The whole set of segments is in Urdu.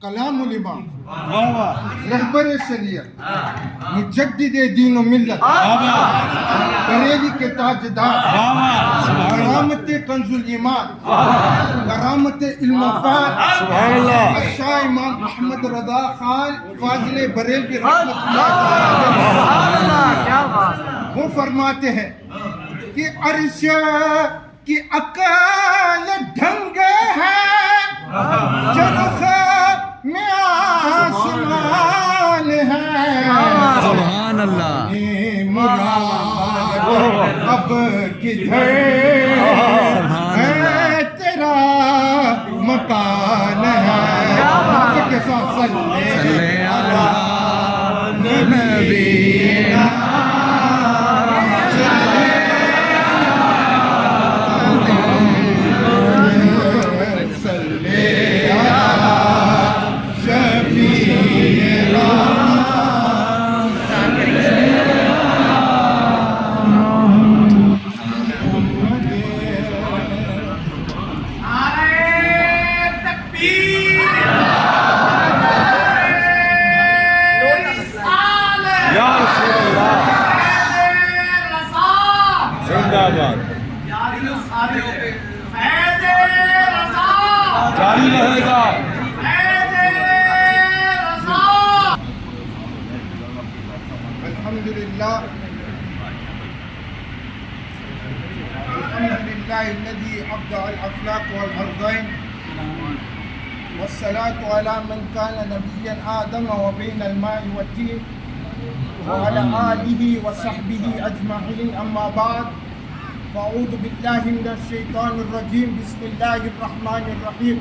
کلام الامام رہبر شریعت مجدد دین و ملت بریلی کے تاجدار کرامت کنز الایمان کرامت علم وفات شاہ امام احمد رضا خان فاضل بریلوی رحمۃ اللہ تعالی وہ فرماتے ہیں کہ عرش کی عقل ڈھنگ ہے چرخ میں آسمان ہے سبحان اللہ مراد اب کدھر ہے تیرا مکان ہے کے ساتھ صلی علی نبینا جاری رہے گا. الحمدللہ الذي ابدع الافلاق والارضين والصلاة على من كان نبيا آدم وبين الماء والتين وعلى آله وصحبه أجمعين. أما بعد فأعوذ بالله من الشيطان الرجيم. بسم الله الرحمن الرحيم.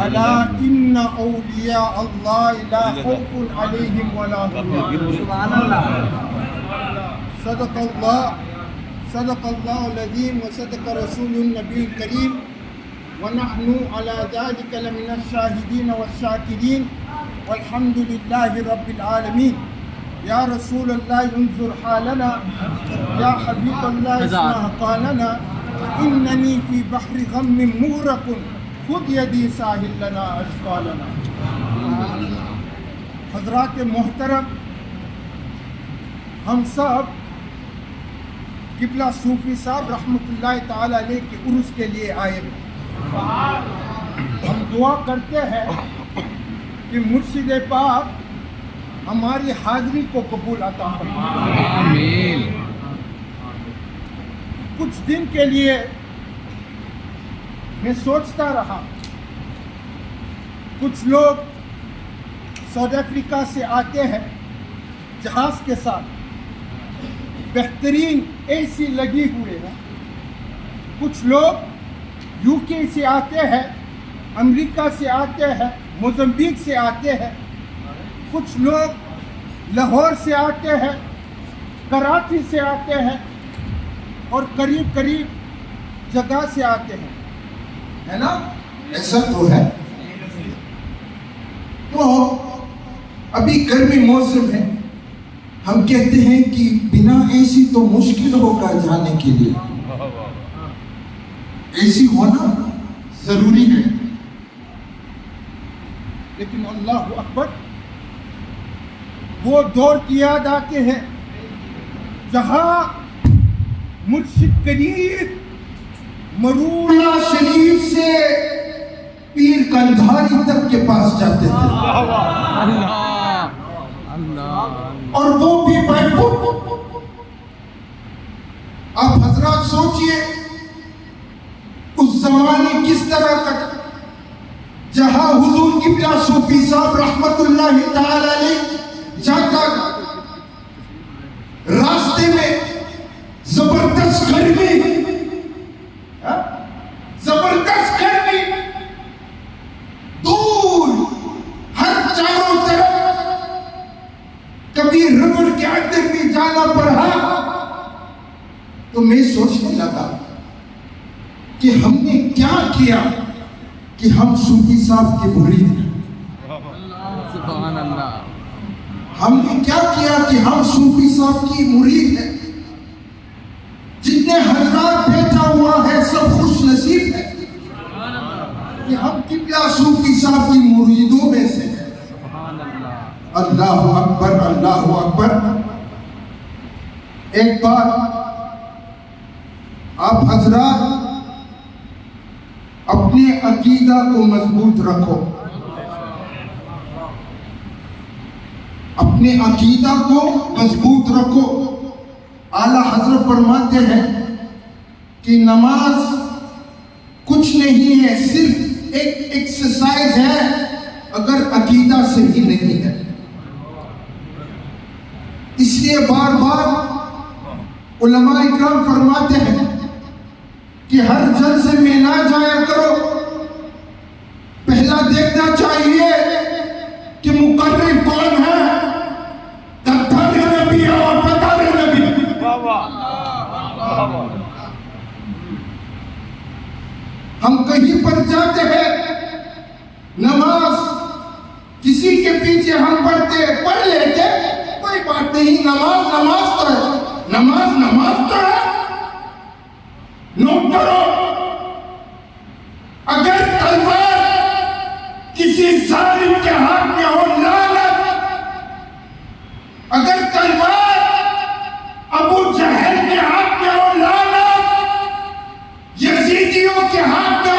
ألا إن أولياء الله لا خوف عليهم ولا هم يحزنون. صدق الله العظيم وصدق رسول النبي الكريم ونحن على ذلك لمن الشاهدين والشاكرين والحمد لله رب العالمين. يا رسول الله انظر حالنا، يا حبيب الله اسمع قالنا، إنني في بحر غم مغرق خذ يدي ساحل لنا أشقالنا. حضرات محترم، ہم سب قبلہ صوفی صاحب رحمۃ اللہ تعالی علیہ کے عرس کے لیے آئے ہیں. ہم دعا کرتے ہیں کہ مرشد پاک ہماری حاضری کو قبول عطا فرمائے. آمین. کچھ دن کے لیے میں سوچتا رہا، کچھ لوگ ساؤتھ افریقہ سے آتے ہیں جہاز کے ساتھ، بہترین اے سی لگی ہوئے ہیں. کچھ لوگ یو کے سے آتے ہیں، امریکہ سے آتے ہیں، موزمبیق سے آتے ہیں. کچھ لوگ لاہور سے آتے ہیں، کراچی سے آتے ہیں اور قریب قریب جگہ سے آتے ہیں، ہے نا؟ ایسا تو ہے. تو ابھی گرمی موسم ہے، ہم کہتے ہیں کہ بنا اے سی تو مشکل ہوگا جانے کے لیے. اے سی ہونا ضروری ہے، لیکن اللہ اکبر، وہ دور کی یاد آتے ہیں جہاں مرشد کریم مروڑا شریف سے پیر کندھاری تک کے پاس جاتے تھے، اور وہ بھی بائی فٹ. آپ حضرات سوچئے اس زمانے کس طرح کا، جہاں حضور قبلہ صوفی صاحب رحمت اللہ تعالی علیہ جاتا، راستے میں زبردست گرمی، زبردست گرمی، دور ہر چاروں طرف، کبھی ربڑ کے اندر بھی جانا پڑا. تو میں سوچنے لگا کہ ہم نے کیا کیا کہ ہم صوفی صاحب کے مرید ہیں. سبحان اللہ. ہم نے کیا کیا کہ ہم صوفی صاحب کی مرید ہیں. جتنے حضرات بیٹھا ہوا ہے سب خوش نصیب ہے کہ ہم قبلہ صوفی صاحب کی مریدوں اللہ اکبر اللہ اکبر۔ ایک بات آپ حضرات اپنے عقیدہ کو مضبوط رکھو، اپنے عقیدہ کو مضبوط رکھو۔ اعلیٰ حضرت فرماتے ہیں کہ نماز کچھ نہیں ہے، صرف ایک ایکسرسائز ہے اگر عقیدہ صحیح نہیں ہے۔ اس لیے بار بار علماء اکرام فرماتے ہیں کہ ہر جلسے میں نہ جایا کرو، پہلا دیکھنا چاہیے کہ مقرر کون ہے، تکبیر نبی اور فتح نبی۔ ہم کہیں پر جاتے ہیں، نماز کسی کے پیچھے ہم پڑھ لیتے، کوئی بات نہیں، نماز تو ہے، نماز تو ہے۔ نوٹ کرو، اگر تلوار کسی ظالم کے ہاتھ میں ہو، لعنت، اگر تلوار ابو جہل کے ہاتھ میں ہو، لعنت، یزیدیوں کے ہاتھ میں